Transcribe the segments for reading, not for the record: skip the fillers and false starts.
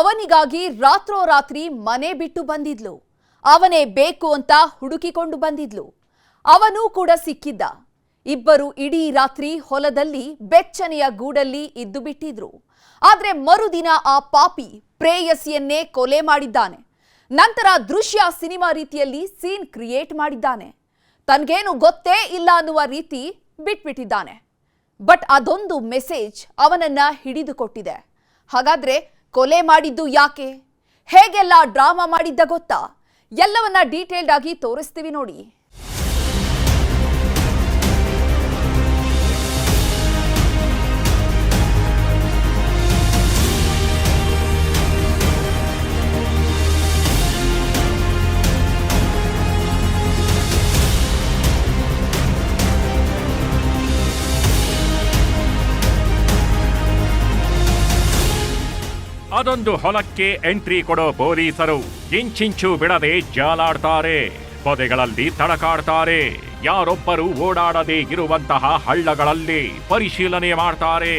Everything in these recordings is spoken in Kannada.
ಅವನಿಗಾಗಿ ರಾತ್ರೋರಾತ್ರಿ ಮನೆ ಬಿಟ್ಟು ಬಂದಿದ್ಲು. ಅವನೇ ಬೇಕು ಅಂತ ಹುಡುಕಿಕೊಂಡು ಬಂದಿದ್ಲು. ಅವನೂ ಕೂಡ ಸಿಕ್ಕಿದ್ದ. ಇಬ್ಬರು ಇಡೀ ರಾತ್ರಿ ಹೊಲದಲ್ಲಿ ಬೆಚ್ಚನೆಯ ಗೂಡಲ್ಲಿ ಇದ್ದು ಬಿಟ್ಟಿದ್ರು. ಆದ್ರೆ ಮರುದಿನ ಆ ಪಾಪಿ ಪ್ರೇಯಸಿಯನ್ನೇ ಕೊಲೆ ಮಾಡಿದ್ದಾನೆ. ನಂತರ ದೃಶ್ಯ ಸಿನಿಮಾ ರೀತಿಯಲ್ಲಿ ಸೀನ್ ಕ್ರಿಯೇಟ್ ಮಾಡಿದ್ದಾನೆ. ತನ್ಗೇನು ಗೊತ್ತೇ ಇಲ್ಲ ಅನ್ನುವ ರೀತಿ ಬಿಟ್ಬಿಟ್ಟಿದ್ದಾನೆ. ಬಟ್ ಅದೊಂದು ಮೆಸೇಜ್ ಅವನನ್ನ ಹಿಡಿದುಕೊಟ್ಟಿದೆ. ಹಾಗಾದ್ರೆ ಕೊಲೆ ಮಾಡಿದ್ದು ಯಾಕೆ, ಹೇಗೆಲ್ಲ ಡ್ರಾಮಾ ಮಾಡಿದ್ದ ಗೊತ್ತಾ? ಎಲ್ಲವನ್ನ ಡೀಟೇಲ್ಡ್ ಆಗಿ ತೋರಿಸ್ತೀವಿ ನೋಡಿ. ಅದೊಂದು ಹೊಲಕ್ಕೆ ಎಂಟ್ರಿ ಕೊಡೋ ಪೊಲೀಸರು ಇಂಚಿಂಚು ಬಿಡದೆ ಜಾಲಾಡ್ತಾರೆ. ಪೊದೆಗಳಲ್ಲಿ ತಡಕಾಡ್ತಾರೆ. ಯಾರೊಬ್ಬರು ಓಡಾಡದೆ ಇರುವಂತಹ ಹಳ್ಳಗಳಲ್ಲಿ ಪರಿಶೀಲನೆ ಮಾಡ್ತಾರೆ.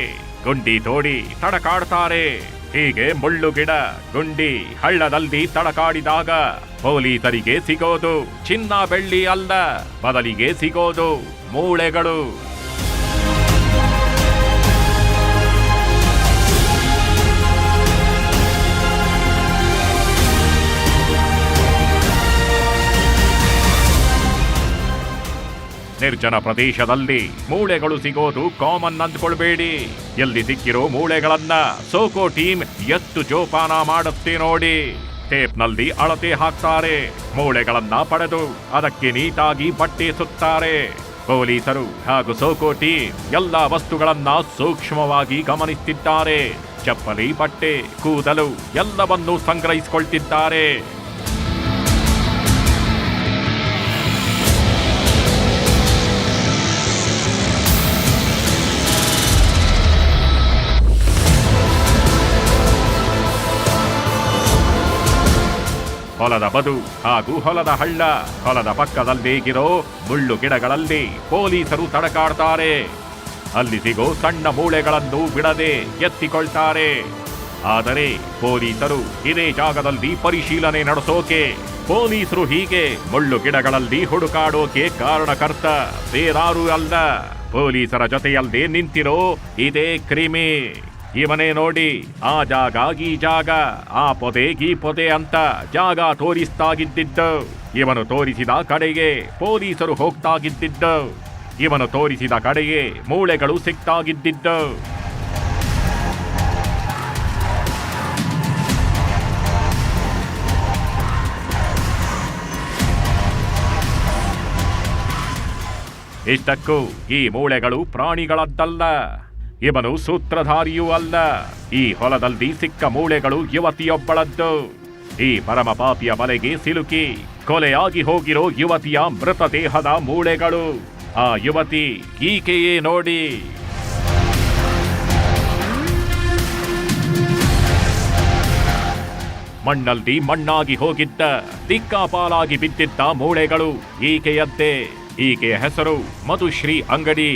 ಗುಂಡಿ ತೋಡಿ ತಡಕಾಡ್ತಾರೆ. ಹೀಗೆ ಮುಳ್ಳು ಗಿಡ, ಗುಂಡಿ, ಹಳ್ಳದಲ್ಲಿ ತಡಕಾಡಿದಾಗ ಪೊಲೀಸರಿಗೆ ಸಿಗೋದು ಚಿನ್ನ ಬೆಳ್ಳಿ ಅಲ್ಲ, ಬದಲಿಗೆ ಸಿಗೋದು ಮೂಳೆಗಳು. ನಿರ್ಜನ ಪ್ರದೇಶದಲ್ಲಿ ಮೂಳೆಗಳು ಸಿಗೋದು ಕಾಮನ್ ಅಂದ್ಕೊಳ್ಬೇಡಿ. ಎಲ್ಲಿ ಸಿಕ್ಕಿರೋ ಮೂಳೆಗಳನ್ನ ಸೋಕೋ ಟೀಮ್ ಎತ್ತು ಜೋಪಾನ ಮಾಡುತ್ತೆ ನೋಡಿ. ಟೇಪ್ನಲ್ಲಿ ಅಳತೆ ಹಾಕ್ತಾರೆ. ಮೂಳೆಗಳನ್ನ ಪಡೆದು ಅದಕ್ಕೆ ನೀಟಾಗಿ ಬಟ್ಟೆ ಸುತ್ತಾರೆ. ಪೊಲೀಸರು ಹಾಗೂ ಸೋಕೋ ಟೀಮ್ ಎಲ್ಲ ವಸ್ತುಗಳನ್ನ ಸೂಕ್ಷ್ಮವಾಗಿ ಗಮನಿಸುತ್ತಿದ್ದಾರೆ. ಚಪ್ಪಲಿ, ಬಟ್ಟೆ, ಕೂದಲು ಎಲ್ಲವನ್ನೂ ಸಂಗ್ರಹಿಸಿಕೊಳ್ತಿದ್ದಾರೆ. ಹೊಲದ ಬದು ಹಾಗೂ ಹೊಲದ ಹಳ್ಳ, ಹೊಲದ ಪಕ್ಕದಲ್ಲೇಗಿರೋ ಮುಳ್ಳು ಗಿಡಗಳಲ್ಲಿ ಪೊಲೀಸರು ತಡಕಾಡ್ತಾರೆ. ಅಲ್ಲಿ ಸಿಗೋ ಸಣ್ಣ ಮೂಳೆಗಳನ್ನು ಬಿಡದೆ ಎತ್ತಿಕೊಳ್ತಾರೆ. ಆದರೆ ಪೊಲೀಸರು ಇದೇ ಜಾಗದಲ್ಲಿ ಪರಿಶೀಲನೆ ನಡೆಸೋಕೆ, ಪೊಲೀಸರು ಹೀಗೆ ಮುಳ್ಳು ಗಿಡಗಳಲ್ಲಿ ಹುಡುಕಾಡೋಕೆ ಕಾರಣಕರ್ತ ಬೇರಾರೂ ಅಲ್ಲ, ಪೊಲೀಸರ ಜೊತೆಯಲ್ಲೇ ನಿಂತಿರೋ ಇದೇ ಕ್ರಿಮಿ. ಇವನೇ ನೋಡಿ ಆ ಜಾಗ ಈ ಜಾಗ, ಆ ಪೊದೆ ಈ ಪೊದೆ ಅಂತ ಜಾಗ ತೋರಿಸ್ತಾಗಿದ್ದು. ಇವನು ತೋರಿಸಿದ ಕಡೆಗೆ ಪೊಲೀಸರು ಹೋಗ್ತಾಗಿದ್ದು. ಇವನು ತೋರಿಸಿದ ಕಡೆಗೆ ಮೂಳೆಗಳು ಸಿಕ್ತಾಗಿದ್ದು. ಇಷ್ಟಕ್ಕೂ ಈ ಮೂಳೆಗಳು ಪ್ರಾಣಿಗಳದ್ದಲ್ಲ, ಇವನು ಸೂತ್ರಧಾರಿಯೂ ಅಲ್ಲ. ಈ ಹೊಲದಲ್ಲಿ ಸಿಕ್ಕ ಮೂಳೆಗಳು ಯುವತಿಯೊಬ್ಬಳದ್ದು. ಈ ಪರಮ ಪಾಪಿಯ ಬಲೆಗೆ ಸಿಲುಕಿ ಕೊಲೆಯಾಗಿ ಹೋಗಿರೋ ಯುವತಿಯ ಮೃತದೇಹದ ಮೂಳೆಗಳು. ಆ ಯುವತಿ ಈಕೆಯೇ ನೋಡಿ. ಮಣ್ಣಲ್ಲಿ ಮಣ್ಣಾಗಿ ಹೋಗಿದ್ದ, ದಿಕ್ಕಾಪಾಲಾಗಿ ಬಿದ್ದಿದ್ದ ಮೂಳೆಗಳು ಈಕೆಯದ್ದೇ. ಈಕೆಯ ಹೆಸರು ಮಧುಶ್ರೀ ಅಂಗಡಿ.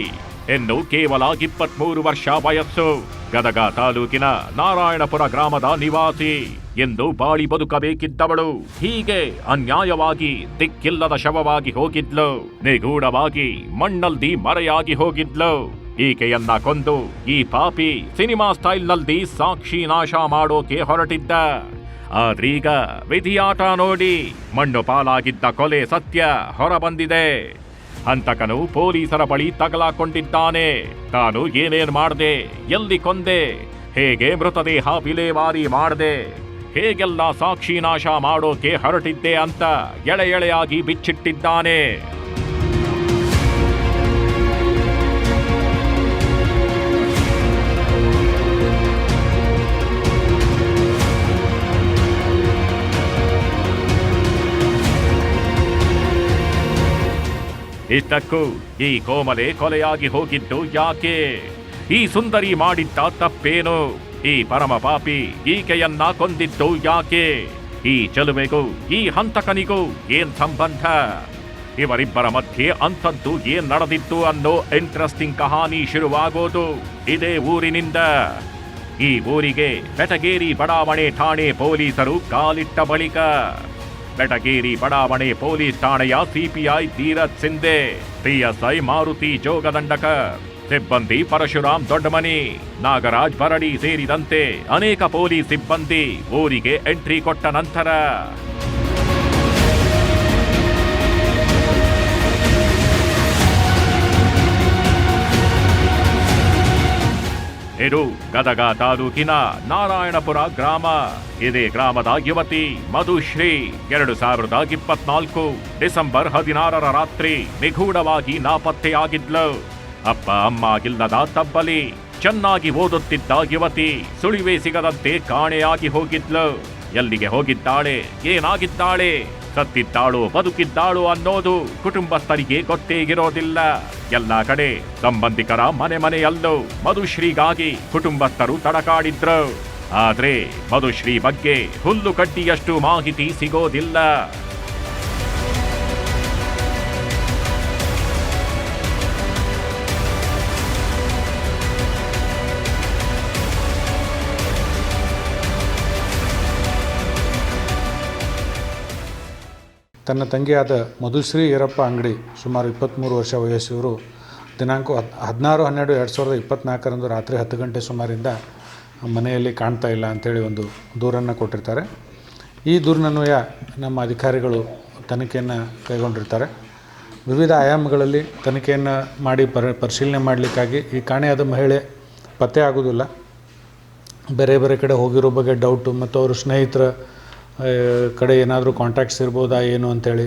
ಇನ್ನು ಕೇವಲ 23 ವರ್ಷ ವಯಸ್ಸು. ಗದಗ ತಾಲೂಕಿನ ನಾರಾಯಣಪುರ ಗ್ರಾಮದ ನಿವಾಸಿ. ಎಂದು ಬಾಳಿ ಬದುಕಬೇಕಿದ್ದವಳು ಹೀಗೆ ಅನ್ಯಾಯವಾಗಿ ದಿಕ್ಕಿಲ್ಲದ ಶವವಾಗಿ ಹೋಗಿದ್ಲು. ನಿಗೂಢವಾಗಿ ಮಣ್ಣಲ್ಲಿ ಮರೆಯಾಗಿ ಹೋಗಿದ್ಲು. ಈಕೆಯನ್ನ ಕೊಂದು ಈ ಪಾಪಿ ಸಿನಿಮಾ ಸ್ಟೈಲ್ನಲ್ಲಿ ಸಾಕ್ಷಿ ನಾಶ ಮಾಡೋಕೆ ಹೊರಟಿದ್ದ. ಆದ್ರೀಗ ವಿಧಿಯಾಟ ನೋಡಿ ಮಣ್ಣು ಪಾಲಾಗಿದ್ದ ಕೊಲೆ ಸತ್ಯ ಹೊರಬಂದಿದೆ. ಹಂತಕನು ಪೊಲೀಸರ ಬಳಿ ತಗಲಾಕೊಂಡಿದ್ದಾನೆ. ತಾನು ಏನೇನ್ ಮಾಡ್ದೆ, ಎಲ್ಲಿ ಕೊಂದೆ, ಹೇಗೆ ಮೃತದೇಹ ವಿಲೇವಾರಿ ಮಾಡ್ದೆ, ಹೇಗೆಲ್ಲ ಸಾಕ್ಷಿ ನಾಶ ಮಾಡೋಕೆ ಹೊರಟಿದ್ದೆ ಅಂತ ಎಳೆ ಎಳೆಯಾಗಿ ಬಿಚ್ಚಿಟ್ಟಿದ್ದಾನೆ. ಇಷ್ಟಕ್ಕೂ ಈ ಕೋಮಲೆ ಕೊಲೆಯಾಗಿ ಹೋಗಿದ್ದು ಯಾಕೆ? ಈ ಸುಂದರಿ ಮಾಡಿದ್ದ ತಪ್ಪೇನು? ಈ ಪರಮ ಪಾಪಿ ಈಕೆಯನ್ನ ಕೊಂದಿದ್ದು ಯಾಕೆ? ಈ ಚೆಲುವೆಗೂ ಈ ಹಂತಕನಿಗೂ ಏನ್ ಸಂಬಂಧ? ಇವರಿಬ್ಬರ ಮಧ್ಯೆ ಅಂಥದ್ದು ಏನ್ ನಡೆದಿತ್ತು ಅನ್ನೋ ಇಂಟ್ರೆಸ್ಟಿಂಗ್ ಕಹಾನಿ ಶುರುವಾಗೋದು ಇದೇ ಊರಿನಿಂದ. ಈ ಊರಿಗೆ ಬೆಟಗೇರಿ ಬಡಾವಣೆ ಠಾಣೆ ಪೊಲೀಸರು ಕಾಲಿಟ್ಟ ಬಳಿಕ ಬೆಟಗೇರಿ ಬಡಾವಣೆ ಪೊಲೀಸ್ ಠಾಣೆಯ ಸಿಪಿಐ ಧೀರಜ್ ಸಿಂಧೆ, ಪಿಎಸ್ಐ ಮಾರುತಿ ಜೋಗದಂಡಕರ್, ಸಿಬ್ಬಂದಿ ಪರಶುರಾಮ್ ದೊಡ್ಡಮನಿ, ನಾಗರಾಜ್ ಬರಡಿ ಸೇರಿದಂತೆ ಅನೇಕ ಪೊಲೀಸ್ ಸಿಬ್ಬಂದಿ ಊರಿಗೆ ಎಂಟ್ರಿ ಕೊಟ್ಟ ನಂತರ ಇದು ಗದಗ ತಾಲೂಕಿನ ನಾರಾಯಣಪುರ ಗ್ರಾಮ. ಇದೇ ಗ್ರಾಮದ ಯುವತಿ ಮಧುಶ್ರೀ 2024 ಡಿಸೆಂಬರ್ 16ರ ರಾತ್ರಿ ನಿಗೂಢವಾಗಿ ನಾಪತ್ತೆಯಾಗಿದ್ಲು. ಅಪ್ಪ ಅಮ್ಮ ಇಲ್ಲದ ತಬ್ಬಲಿ. ಚೆನ್ನಾಗಿ ಓದುತ್ತಿದ್ದ ಯುವತಿ ಸುಳಿವೇ ಸಿಗದಂತೆ ಕಾಣೆಯಾಗಿ ಹೋಗಿದ್ಲು. ಎಲ್ಲಿಗೆ ಹೋಗಿದ್ದಾಳೆ, ಏನಾಗಿದ್ದಾಳೆ, ಸತ್ತಿದ್ದಾಳು ಬದುಕಿದ್ದಾಳು ಅನ್ನೋದು ಕುಟುಂಬಸ್ಥರಿಗೆ ಗೊತ್ತೇ ಇರೋದಿಲ್ಲ. ಎಲ್ಲ ಕಡೆ ಸಂಬಂಧಿಕರ ಮನೆಯಲ್ಲೂ ಮಧುಶ್ರೀಗಾಗಿ ಕುಟುಂಬಸ್ಥರು ತಡಕಾಡಿದ್ರು. ಆದ್ರೆ ಮಧುಶ್ರೀ ಬಗ್ಗೆ ಹುಲ್ಲು ಕಡ್ಡಿಯಷ್ಟು ಮಾಹಿತಿ ಸಿಗೋದಿಲ್ಲ. ತನ್ನ ತಂಗಿಯಾದ ಮಧುಶ್ರೀ ಈರಪ್ಪ ಅಂಗಡಿ ಸುಮಾರು 23 ವರ್ಷ ವಯಸ್ಸಿವರು ದಿನಾಂಕ 16/12/2024 ರಾತ್ರಿ 10 ಗಂಟೆ ಸುಮಾರಿಂದ ಮನೆಯಲ್ಲಿ ಕಾಣ್ತಾ ಇಲ್ಲ ಅಂಥೇಳಿ ಒಂದು ದೂರನ್ನು ಕೊಟ್ಟಿರ್ತಾರೆ. ಈ ದೂರಿನನ್ವಯ ನಮ್ಮ ಅಧಿಕಾರಿಗಳು ತನಿಖೆಯನ್ನು ಕೈಗೊಂಡಿರ್ತಾರೆ. ವಿವಿಧ ಆಯಾಮಗಳಲ್ಲಿ ತನಿಖೆಯನ್ನು ಮಾಡಿ ಪರಿಶೀಲನೆ ಮಾಡಲಿಕ್ಕಾಗಿ ಈ ಕಾಣೆಯಾದ ಮಹಿಳೆ ಪತ್ತೆ ಆಗೋದಿಲ್ಲ. ಬೇರೆ ಬೇರೆ ಕಡೆ ಹೋಗಿರೋ ಬಗ್ಗೆ ಡೌಟು ಮತ್ತು ಅವರು ಸ್ನೇಹಿತರ ಕಡೆ ಏನಾದರೂ ಕಾಂಟ್ಯಾಕ್ಟ್ಸ್ ಇರ್ಬೋದಾ ಏನು ಅಂಥೇಳಿ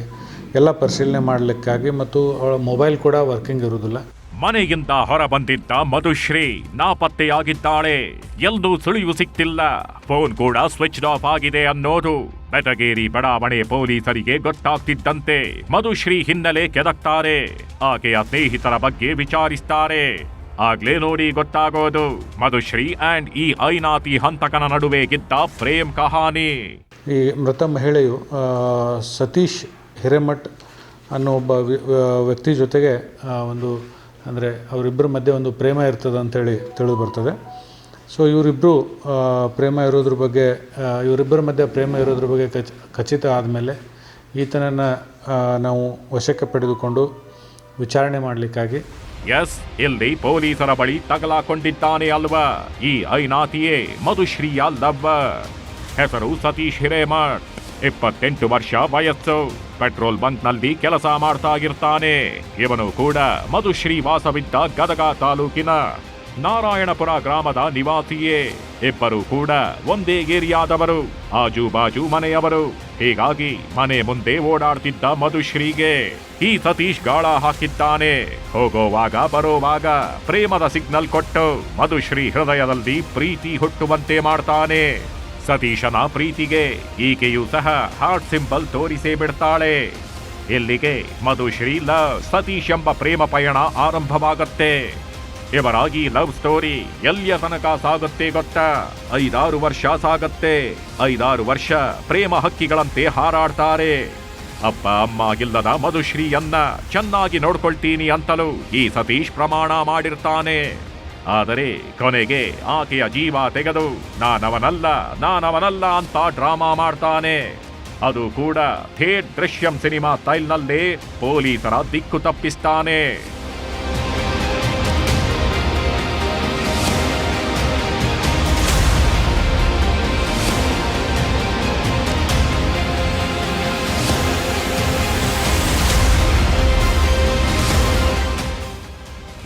ಎಲ್ಲ ಪರಿಶೀಲನೆ ಮಾಡಲಿಕ್ಕಾಗಿ ಮತ್ತು ಅವಳ ಮೊಬೈಲ್ ಕೂಡ ವರ್ಕಿಂಗ್ ಇರುವುದಿಲ್ಲ. ಮನೆಯಿಂದ ಹೊರ ಬಂದಿದ್ದ ಮಧುಶ್ರೀ ನಾಪತ್ತೆಯಾಗಿದ್ದಾಳೆ. ಎಲ್ಲೂ ಸುಳಿವು ಸಿಕ್ತಿಲ್ಲ. ಫೋನ್ ಕೂಡ ಸ್ವಿಚ್ ಆಫ್ ಆಗಿದೆ ಅನ್ನೋದು ಬೆಟಗೇರಿ ಬಡಾವಣೆ ಪೊಲೀಸರಿಗೆ ಗೊತ್ತಾಗ್ತಿದ್ದಂತೆ ಮಧುಶ್ರೀ ಹಿನ್ನೆಲೆ ಕೆದಕ್ತಾರೆ. ಆಕೆಯ ಸ್ನೇಹಿತರ ಬಗ್ಗೆ ವಿಚಾರಿಸ್ತಾರೆ. ಆಗ್ಲೇ ನೋಡಿ ಗೊತ್ತಾಗೋದು ಮಧುಶ್ರೀ ಅಂಡ್ ಈ ಐನಾತಿ ಹಂತಕನ ನಡುವೆ ಇದ್ದ ಪ್ರೇಮ್ ಕಹಾನಿ. ಈ ಮೃತ ಮಹಿಳೆಯು ಸತೀಶ್ ಹಿರೇಮಠ್ ಅನ್ನೋ ಒಬ್ಬ ವ್ಯಕ್ತಿ ಜೊತೆಗೆ ಒಂದು ಅಂದರೆ ಅವರಿಬ್ಬರ ಮಧ್ಯೆ ಒಂದು ಪ್ರೇಮ ಇರ್ತದೆ ಅಂಥೇಳಿ ತಿಳಿದು ಬರ್ತದೆ. ಸೊ ಇವರಿಬ್ಬರು ಇವರಿಬ್ಬರ ಮಧ್ಯೆ ಪ್ರೇಮ ಇರೋದ್ರ ಬಗ್ಗೆ ಖಚಿತ ಆದಮೇಲೆ ಈತನನ್ನು ನಾವು ವಶಕ್ಕೆ ಪಡೆದುಕೊಂಡು ವಿಚಾರಣೆ ಮಾಡಲಿಕ್ಕಾಗಿ ಇಲ್ಲಿ ಪೊಲೀಸರ ಬಳಿ ತಗಲಾಕೊಂಡಿದ್ದಾನೆ ಅಲ್ವಾ ಈ ಐನಾತಿಯೇ ಮಧುಶ್ರೀಯ ಲವ್ವರ್. ಹೆಸರು ಸತೀಶ್ ಹಿರೇಮಠ್, 28 ವರ್ಷ ವಯಸ್ಸು. ಪೆಟ್ರೋಲ್ ಬಂಕ್ನಲ್ಲಿ ಕೆಲಸ ಮಾಡ್ತಾ ಇರ್ತಾನೆ. ಇವನು ಕೂಡ ಮಧುಶ್ರೀ ವಾಸವಿದ್ದ ಗದಗ ತಾಲೂಕಿನ ನಾರಾಯಣಪುರ ಗ್ರಾಮದ ನಿವಾಸಿಯೇ. ಇಬ್ಬರು ಕೂಡ ಒಂದೇ ಏರಿಯಾದವರು, ಆಜು ಬಾಜು ಮನೆಯವರು. ಹೀಗಾಗಿ ಮನೆ ಮುಂದೆ ಓಡಾಡ್ತಿದ್ದ ಮಧುಶ್ರೀಗೆ ಈ ಸತೀಶ್ ಗಾಳ ಹಾಕಿದ್ದಾನೆ. ಹೋಗೋವಾಗ ಬರೋವಾಗ ಪ್ರೇಮದ ಸಿಗ್ನಲ್ ಕೊಟ್ಟು ಮಧುಶ್ರೀ ಹೃದಯದಲ್ಲಿ ಪ್ರೀತಿ ಹುಟ್ಟುವಂತೆ ಮಾಡ್ತಾನೆ. ಸತೀಶನ ಪ್ರೀತಿಗೆ ಈಕೆಯೂ ಸಹ ಹಾರ್ಟ್ ಸಿಂಬಲ್ ತೋರಿಸೇ ಬಿಡ್ತಾಳೆ. ಇಲ್ಲಿಗೆ ಮಧುಶ್ರೀ ಸತೀಶ್ ಎಂಬ ಪ್ರೇಮ ಪಯಣ ಆರಂಭವಾಗತ್ತೆ. ಇವರ ಈ ಲವ್ ಸ್ಟೋರಿ ಎಲ್ಲಿಯ ತನಕ ಸಾಗುತ್ತೆ ಗೊತ್ತಾ? 5-6 ವರ್ಷ ಸಾಗತ್ತೆ. 5-6 ವರ್ಷ ಪ್ರೇಮ ಹಕ್ಕಿಗಳಂತೆ ಹಾರಾಡ್ತಾರೆ. ಅಪ್ಪ ಅಮ್ಮ ಇಲ್ಲದ ಮಧುಶ್ರೀಯನ್ನ ಚೆನ್ನಾಗಿ ನೋಡ್ಕೊಳ್ತೀನಿ ಅಂತಲೂ ಈ ಸತೀಶ್ ಪ್ರಮಾಣ ಮಾಡಿರ್ತಾನೆ. ಆದರೆ ಕೊನೆಗೆ ಆಕೆಯ ಜೀವ ತೆಗೆದು ನಾನವನಲ್ಲ ಅಂತ ಡ್ರಾಮಾ ಮಾಡ್ತಾನೆ. ಅದು ಕೂಡ ಥೇಟ್ ದೃಶ್ಯಂ ಸಿನಿಮಾ ಸ್ಟೈಲ್ನಲ್ಲೇ ಪೊಲೀಸರ ದಿಕ್ಕು ತಪ್ಪಿಸ್ತಾನೆ.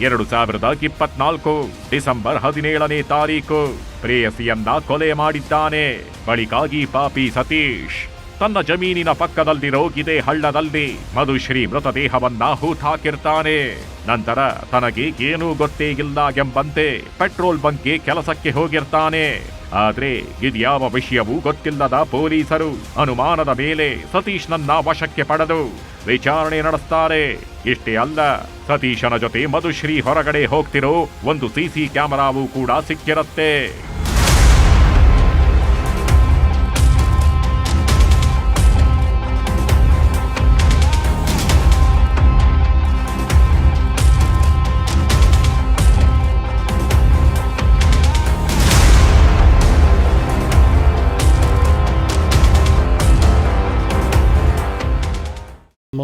ಎರಡು 2024 ಡಿಸೆಂಬರ್ 17ನೇ ತಾರೀಕು ಪ್ರೇಯಸಿಯನ್ನ ಕೊಲೆ ಮಾಡಿದ್ದಾನೆ. ಬಳಿಕಾಗಿ ಪಾಪಿ ಸತೀಶ್ ತನ್ನ ಜಮೀನಿನ ಪಕ್ಕದಲ್ಲಿರೋ ಇದೇ ಹಳ್ಳದಲ್ಲಿ ಮಧುಶ್ರೀ ಮೃತದೇಹವನ್ನ ಹೂತಾಕಿರ್ತಾನೆ. ನಂತರ ತನಗೆ ಏನೂ ಗೊತ್ತೇ ಇಲ್ಲ ಎಂಬಂತೆ ಪೆಟ್ರೋಲ್ ಬಂಕ್ಗೆ ಕೆಲಸಕ್ಕೆ ಹೋಗಿರ್ತಾನೆ. ಆದ್ರೆ ಇದ್ಯಾವ ವಿಷಯವೂ ಗೊತ್ತಿಲ್ಲದ ಪೊಲೀಸರು ಅನುಮಾನದ ಮೇಲೆ ಸತೀಶ್ನನ್ನ ವಶಕ್ಕೆ ಪಡೆದು ವಿಚಾರಣೆ ನಡೆಸ್ತಾರೆ. ಇಷ್ಟೇ ಅಲ್ಲ, ಸತೀಶನ ಜೊತೆ ಮಧುಶ್ರೀ ಹೊರಗಡೆ ಹೋಗ್ತಿರೋ ಒಂದು ಸಿಸಿ ಕ್ಯಾಮೆರಾವೂ ಕೂಡ ಸಿಕ್ಕಿರುತ್ತೆ.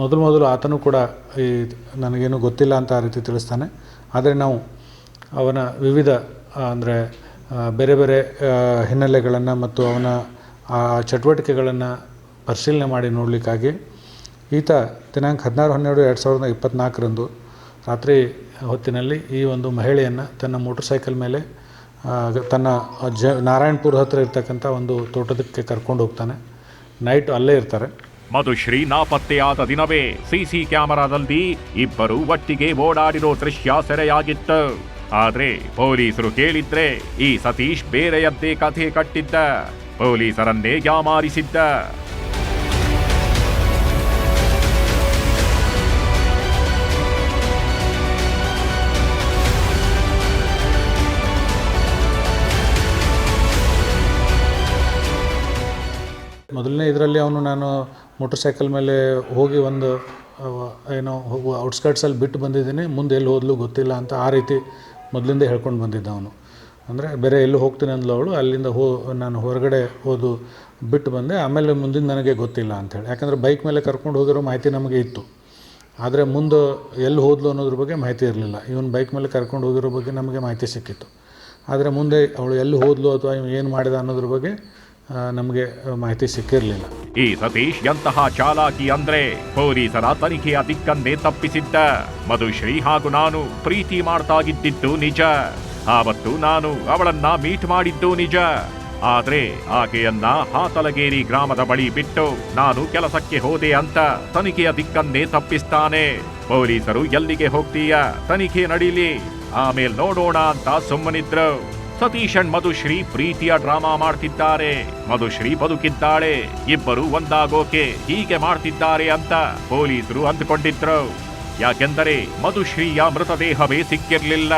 ಮೊದಲು ಆತನೂ ಕೂಡ ಈ ನನಗೇನು ಗೊತ್ತಿಲ್ಲ ಅಂತ ಆ ರೀತಿ ತಿಳಿಸ್ತಾನೆ. ಆದರೆ ನಾವು ಅವನ ವಿವಿಧ ಅಂದರೆ ಬೇರೆ ಬೇರೆ ಹಿನ್ನೆಲೆಗಳನ್ನು ಮತ್ತು ಅವನ ಆ ಚಟುವಟಿಕೆಗಳನ್ನು ಪರಿಶೀಲನೆ ಮಾಡಿ ನೋಡಲಿಕ್ಕಾಗಿ ಈತ ದಿನಾಂಕ 16/12/2024 ರಾತ್ರಿ ಹೊತ್ತಿನಲ್ಲಿ ಈ ಒಂದು ಮಹಿಳೆಯನ್ನು ತನ್ನ ಮೋಟರ್ ಸೈಕಲ್ ಮೇಲೆ ತನ್ನ ನಾರಾಯಣಪುರ ಹತ್ತಿರ ಇರ್ತಕ್ಕಂಥ ಒಂದು ತೋಟದಕ್ಕೆ ಕರ್ಕೊಂಡು ಹೋಗ್ತಾನೆ. ನೈಟ್ ಅಲ್ಲೇ ಇರ್ತಾರೆ. ಮಧುಶ್ರೀ ನಾಪತ್ತೆಯಾದ ದಿನವೇ ಸಿಸಿ ಕ್ಯಾಮೆರಾದಲ್ಲಿ ಇಬ್ಬರು ಒಟ್ಟಿಗೆ ಓಡಾಡಿರೋ ದೃಶ್ಯ ಸೆರೆಯಾಗಿತ್ತು. ಆದ್ರೆ ಪೊಲೀಸರು ಕೇಳಿದ್ರೆ ಈ ಸತೀಶ್ ಬೇರೆಯದ್ದೇ ಕಥೆ ಕಟ್ಟಿದ್ದ, ಪೊಲೀಸರನ್ನೇ ಯಾಮಾರಿಸಿದ್ದ. ಮೊದಲನೇ ಇದರಲ್ಲಿ ನಾನು ಮೋಟರ್ ಸೈಕಲ್ ಮೇಲೆ ಹೋಗಿ ಒಂದು ಏನೋ ಔಟ್ಸ್ಕರ್ಟ್ಸಲ್ಲಿ ಬಿಟ್ಟು ಬಂದಿದ್ದೀನಿ, ಮುಂದೆ ಎಲ್ಲಿ ಹೋದ್ಲು ಗೊತ್ತಿಲ್ಲ ಅಂತ ಆ ರೀತಿ ಮೊದಲಿಂದ ಹೇಳ್ಕೊಂಡು ಬಂದಿದ್ದ ಅವನು. ಅಂದರೆ ಬೇರೆ ಎಲ್ಲಿ ಹೋಗ್ತೀನಿ ಅಂದ್ಲು ಅವಳು, ಅಲ್ಲಿಂದ ನಾನು ಹೊರಗಡೆ ಹೋದು ಬಿಟ್ಟು ಬಂದೆ, ಆಮೇಲೆ ಮುಂದಿನ ನನಗೆ ಗೊತ್ತಿಲ್ಲ ಅಂಥೇಳಿ. ಯಾಕಂದರೆ ಬೈಕ್ ಮೇಲೆ ಕರ್ಕೊಂಡು ಹೋಗಿರೋ ಮಾಹಿತಿ ನಮಗೆ ಇತ್ತು, ಆದರೆ ಮುಂದೆ ಎಲ್ಲಿ ಹೋದ್ಲು ಅನ್ನೋದ್ರ ಬಗ್ಗೆ ಮಾಹಿತಿ ಇರಲಿಲ್ಲ. ಇವನು ಬೈಕ್ ಮೇಲೆ ಕರ್ಕೊಂಡು ಹೋಗಿರೋ ಬಗ್ಗೆ ನಮಗೆ ಮಾಹಿತಿ ಸಿಕ್ಕಿತ್ತು, ಆದರೆ ಮುಂದೆ ಅವಳು ಎಲ್ಲಿ ಹೋದ್ಲು ಅಥವಾ ಏನು ಮಾಡಿದ ಅನ್ನೋದ್ರ ಬಗ್ಗೆ ನಮಗೆ ಮಾಹಿತಿ ಸಿಕ್ಕಿರಲಿಲ್ಲ. ಈ ಸತೀಶ್ ಎಂತಹ ಚಾಲಾಕಿ ಅಂದ್ರೆ ಪೊಲೀಸರ ತನಿಖೆಯ ದಿಕ್ಕನ್ನೇ ತಪ್ಪಿಸಿದ್ದ. ಮಧುಶ್ರೀ ಹಾಗೂ ನಾನು ಪ್ರೀತಿ ಮಾಡ್ತಾಗಿದ್ದಿದ್ದು ನಿಜ. ಆವತ್ತು ನಾನು ಅವಳನ್ನ ಮೀಟ್ ಮಾಡಿದ್ದು ನಿಜ. ಆದ್ರೆ ಆಕೆಯನ್ನ ಹಾತಲಗೇರಿ ಗ್ರಾಮದ ಬಳಿ ಬಿಟ್ಟು ನಾನು ಕೆಲಸಕ್ಕೆ ಹೋದೆ ಅಂತ ತನಿಖೆಯ ದಿಕ್ಕನ್ನೇ ತಪ್ಪಿಸ್ತಾನೆ. ಪೊಲೀಸರು ಎಲ್ಲಿಗೆ ಹೋಗ್ತೀಯ, ತನಿಖೆ ನಡೀಲಿ, ಆಮೇಲೆ ನೋಡೋಣ ಅಂತ ಸುಮ್ಮನಿದ್ರು. ಸತೀಶ್ ಅಂಡ್ ಮಧುಶ್ರೀ ಪ್ರೀತಿಯ ಡ್ರಾಮಾ ಮಾಡ್ತಿದ್ದಾರೆ. ಮಧುಶ್ರೀ ಬದುಕಿದ್ದಾಳೆ, ಇಬ್ಬರು ಒಂದಾಗೋಕೆ ಹೀಗೆ ಮಾಡ್ತಿದ್ದಾರೆ ಅಂತ ಪೊಲೀಸರು ಅಂದುಕೊಂಡಿದ್ರು. ಯಾಕೆಂದರೆ ಮಧುಶ್ರೀಯ ಮೃತದೇಹವೇ ಸಿಕ್ಕಿರ್ಲಿಲ್ಲ.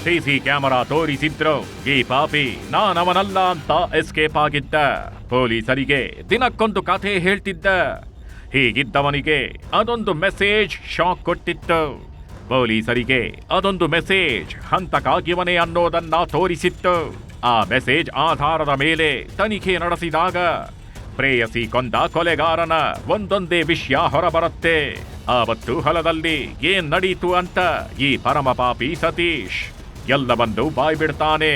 ಸಿಸಿ ಕ್ಯಾಮೆರಾ ತೋರಿಸಿದ್ರು ಈ ಪಾಪಿ ನಾನವನಲ್ಲ ಅಂತ ಎಸ್ಕೇಪ್ ಆಗಿದ್ದ. ಪೊಲೀಸರಿಗೆ ದಿನಕ್ಕೊಂದು ಕಥೆ ಹೇಳ್ತಿದ್ದ. ಹೀಗಿದ್ದವನಿಗೆ ಅದೊಂದು ಮೆಸೇಜ್ ಶಾಕ್ ಕೊಟ್ಟಿತ್ತು. ಪೊಲೀಸರಿಗೆ ಅದೊಂದು ಮೆಸೇಜ್ ಹಂತಕಾಗಿವನೇ ಅನ್ನೋದನ್ನ ತೋರಿಸಿತ್ತು. ಆ ಮೆಸೇಜ್ ಆಧಾರದ ಮೇಲೆ ತನಿಖೆ ನಡೆಸಿದಾಗ ಪ್ರೇಯಸಿ ಕೊಂದ ಕೊಲೆಗಾರನ ಒಂದೊಂದೇ ವಿಷಯ ಹೊರಬರುತ್ತೆ. ಆವತ್ತು ಹೊಲದಲ್ಲಿ ಏನ್ ನಡೀತು ಅಂತ ಈ ಪರಮ ಪಾಪಿ ಸತೀಶ್ ಎಲ್ಲವನ್ನೂ ಬಾಯ್ಬಿಡ್ತಾನೆ.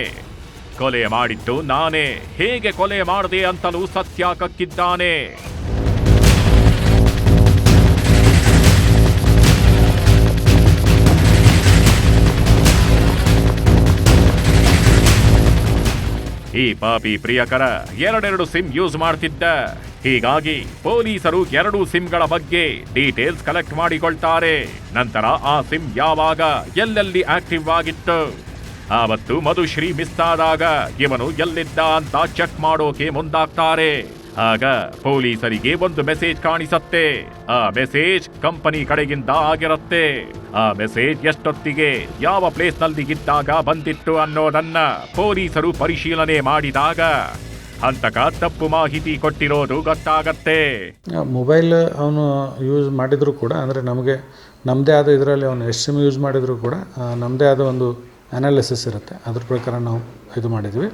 ಕೊಲೆ ಮಾಡಿದ್ದು ನಾನೇ, ಹೇಗೆ ಕೊಲೆ ಮಾಡಿದೆ ಅಂತಲೂ ಸತ್ಯ ಕಕ್ಕಿದ್ದಾನೆ. ಈ ಪಾಪಿ ಪ್ರಿಯಕರ ಎರಡೆರಡು ಸಿಮ್ ಯೂಸ್ ಮಾಡ್ತಿದ್ದ. ಹೀಗಾಗಿ ಪೊಲೀಸರು 2 ಸಿಮ್ಗಳ ಬಗ್ಗೆ ಡೀಟೇಲ್ಸ್ ಕಲೆಕ್ಟ್ ಮಾಡಿಕೊಳ್ತಾರೆ. ನಂತರ ಆ ಸಿಮ್ ಯಾವಾಗ ಎಲ್ಲೆಲ್ಲಿ ಆಕ್ಟಿವ್ ಆಗಿತ್ತು, ಆವತ್ತು ಮಧುಶ್ರೀ ಮಿಸ್ ಆದಾಗ ಇವನು ಎಲ್ಲಿದ್ದ ಅಂತ ಚೆಕ್ ಮಾಡೋಕೆ ಮುಂದಾಗ್ತಾರೆ. ಆಗ ಪೊಲೀಸರಿಗೆ ಒಂದು ಮೆಸೇಜ್ ಕಾಣಿಸತ್ತೆ. ಆ ಮೆಸೇಜ್ ಕಂಪನಿ ಕಡೆಗಿಂದ ಆಗಿರುತ್ತೆ. ಆ ಮೆಸೇಜ್ ಎಷ್ಟೊತ್ತಿಗೆ ಯಾವ ಪ್ಲೇಸ್ ನಲ್ಲಿ ಇದ್ದಾಗ ಬಂದಿತ್ತು ಅನ್ನೋದನ್ನ ಪೊಲೀಸರು ಪರಿಶೀಲನೆ ಮಾಡಿದಾಗ ಹಂತಕ ತಪ್ಪು ಮಾಹಿತಿ ಕೊಟ್ಟಿರೋದು ಗೊತ್ತಾಗತ್ತೆ. ಮೊಬೈಲ್ ಅವನು ಯೂಸ್ ಮಾಡಿದ್ರು ಕೂಡ, ಅಂದರೆ ನಮಗೆ ನಮ್ಮದೇ ಆದ ಇದರಲ್ಲಿ ಅವನು ಎಷ್ಟು ಸಿಮ್ ಯೂಸ್ ಮಾಡಿದ್ರು ಕೂಡ ನಮ್ಮದೇ ಆದ ಒಂದು ಅನಾಲಿಸಿಸ್ ಇರುತ್ತೆ. ಅದ್ರ ಪ್ರಕಾರ ನಾವು ಇದು ಮಾಡಿದ್ವಿ.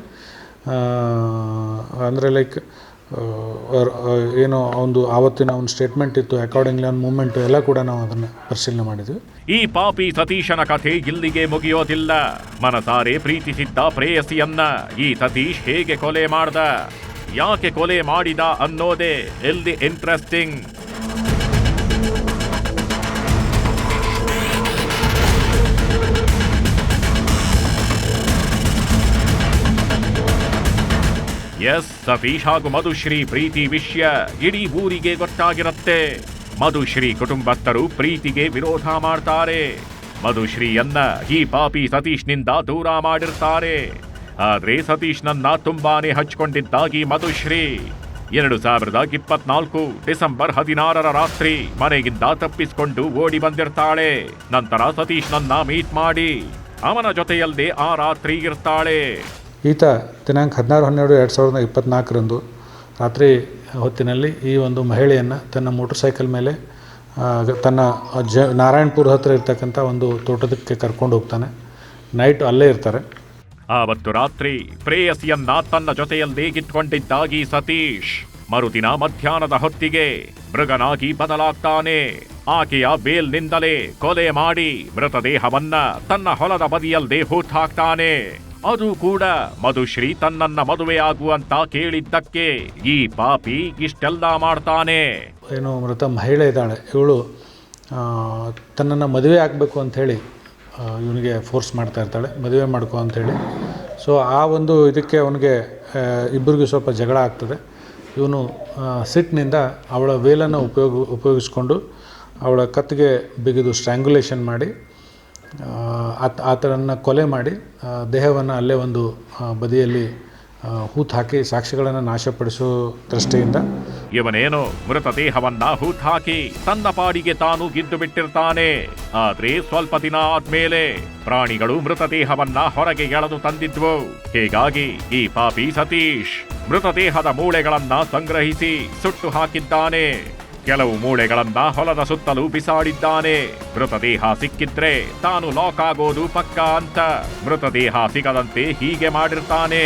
ಅಂದರೆ ಲೈಕ್ ಏನು ಒಂದು ಆವತ್ತಿನ ಒಂದು ಸ್ಟೇಟ್ಮೆಂಟ್ ಇತ್ತು, ಅಕಾರ್ಡಿಂಗ್ಲಿ ಒಂದು ಮೂಮೆಂಟು ಎಲ್ಲ ಕೂಡ ನಾವು ಅದನ್ನು ಪರಿಶೀಲನೆ ಮಾಡಿದ್ವಿ. ಈ ಪಾಪಿ ಸತೀಶನ ಕಥೆ ಇಲ್ಲಿಗೆ ಮುಗಿಯೋದಿಲ್ಲ. ಮನಸಾರೆ ಪ್ರೀತಿಸಿದ್ದ ಪ್ರೇಯಸಿಯನ್ನ ಈ ಸತೀಶ್ ಹೇಗೆ ಕೊಲೆ ಮಾಡ್ದ, ಯಾಕೆ ಕೊಲೆ ಮಾಡಿದ ಅನ್ನೋದೇ ಇಲ್ಲಿ ಇಂಟ್ರೆಸ್ಟಿಂಗ್. ಎಸ್, ಸತೀಶ್ ಹಾಗೂ ಮಧುಶ್ರೀ ಪ್ರೀತಿ ವಿಷಯ ಇಡೀ ಊರಿಗೆ ಗೊತ್ತಾಗಿರುತ್ತೆ. ಮಧುಶ್ರೀ ಕುಟುಂಬಸ್ಥರು ಪ್ರೀತಿಗೆ ವಿರೋಧ ಮಾಡ್ತಾರೆ. ಮಧುಶ್ರೀಯನ್ನ ಈ ಪಾಪಿ ಸತೀಶ್ನಿಂದ ದೂರ ಮಾಡಿರ್ತಾರೆ. ಆದ್ರೆ ಸತೀಶ್ನನ್ನ ತುಂಬಾನೇ ಹಚ್ಕೊಂಡಿದ್ದಾಗಿ ಮಧುಶ್ರೀ 2024 ಡಿಸೆಂಬರ್ 16 ರಾತ್ರಿ ಮನೆಗಿಂದ ತಪ್ಪಿಸಿಕೊಂಡು ಓಡಿ ಬಂದಿರ್ತಾಳೆ. ನಂತರ ಸತೀಶ್ನನ್ನ ಮೀಟ್ ಮಾಡಿ ಅವನ ಜೊತೆಯಲ್ಲೇ ಆ ರಾತ್ರಿ ಇರ್ತಾಳೆ. ಈತ ದಿನಾಂಕ 16/12/2024 ರಾತ್ರಿ ಹೊತ್ತಿನಲ್ಲಿ ಈ ಒಂದು ಮಹಿಳೆಯನ್ನು ತನ್ನ ಮೋಟರ್ ಸೈಕಲ್ ಮೇಲೆ ತನ್ನ ನಾರಾಯಣಪುರ ಹತ್ತಿರ ಇರ್ತಕ್ಕಂಥ ಒಂದು ತೋಟದಕ್ಕೆ ಕರ್ಕೊಂಡು ಹೋಗ್ತಾನೆ. ನೈಟ್ ಅಲ್ಲೇ ಇರ್ತಾರೆ. ಆವತ್ತು ರಾತ್ರಿ ಪ್ರೇಯಸಿಯನ್ನ ತನ್ನ ಜೊತೆಯಲ್ಲೇ ಇಟ್ಕೊಂಡಿದ್ದಾಗಿ ಸತೀಶ್ ಮರುದಿನ ಮಧ್ಯಾಹ್ನದ ಹೊತ್ತಿಗೆ ಮೃಗನಾಗಿ ಬದಲಾಗ್ತಾನೆ. ಆಕೆಯ ಬೇಲ್ನಿಂದಲೇ ಕೊಲೆ ಮಾಡಿ ಮೃತದೇಹವನ್ನ ತನ್ನ ಹೊಲದ ಬದಿಯಲ್ಲೇ ಹೂತಾಕ್ತಾನೆ. ಅದು ಕೂಡ ಮಧುಶ್ರೀ ತನ್ನನ್ನ ಮದುವೆಯಾಗುವಂತ ಕೇಳಿದ್ದಕ್ಕೆ ಈ ಪಾಪಿ ಇಷ್ಟೆಲ್ಲ ಮಾಡ್ತಾನೆ. ಏನು ಮೃತ ಮಹಿಳೆ ಇದ್ದಾಳೆ, ಇವಳು ತನ್ನನ್ನು ಮದುವೆ ಆಗಬೇಕು ಅಂಥೇಳಿ ಇವನಿಗೆ ಫೋರ್ಸ್ ಮಾಡ್ತಾ ಇರ್ತಾಳೆ, ಮದುವೆ ಮಾಡ್ಕೊ ಅಂಥೇಳಿ. ಸೊ ಆ ಒಂದು ಇದಕ್ಕೆ ಅವನಿಗೆ ಇಬ್ಬರಿಗೂ ಸ್ವಲ್ಪ ಜಗಳ ಆಗ್ತದೆ. ಇವನು ಸಿಟ್ಟಿನಿಂದ ಅವಳ ವೇಲನ್ನು ಉಪಯೋಗಿಸ್ಕೊಂಡು ಅವಳ ಕತ್ತಿಗೆ ಬಿಗಿದು ಸ್ಟ್ರ್ಯಾಂಗ್ಯುಲೇಷನ್ ಮಾಡಿ ಆತನನ್ನು ಕೊಲೆ ಮಾಡಿ ದೇಹವನ್ನು ಅಲ್ಲೇ ಒಂದು ಬದಿಯಲ್ಲಿ ಹೂತು ಹಾಕಿ ಸಾಕ್ಷಿಗಳನ್ನು ನಾಶಪಡಿಸೋ ದೃಷ್ಟಿಯಿಂದ ಇವನೇನು ಮೃತದೇಹವನ್ನ ಹೂತಾಕಿ ತನ್ನ ಪಾಡಿಗೆ ತಾನು ಗಿದ್ದು ಬಿಟ್ಟಿರ್ತಾನೆ. ಆದ್ರೆ ಸ್ವಲ್ಪ ದಿನ ಆದ್ಮೇಲೆ ಪ್ರಾಣಿಗಳು ಮೃತದೇಹವನ್ನ ಹೊರಗೆ ಎಳೆದು ತಂದಿದ್ವು. ಹೀಗಾಗಿ ಈ ಪಾಪಿ ಸತೀಶ್ ಮೃತದೇಹದ ಮೂಳೆಗಳನ್ನ ಸಂಗ್ರಹಿಸಿ ಸುಟ್ಟು ಹಾಕಿದ್ದಾನೆ. ಕೆಲವು ಮೂಳೆಗಳನ್ನ ಹೊಲದ ಸುತ್ತಲೂ ಬಿಸಾಡಿದ್ದಾನೆ. ಮೃತದೇಹ ಸಿಕ್ಕಿದ್ರೆ ತಾನು ಲಾಕ್ ಆಗೋದು ಪಕ್ಕಾ ಅಂತ ಮೃತದೇಹ ಸಿಗದಂತೆ ಹೀಗೆ ಮಾಡಿರ್ತಾನೆ.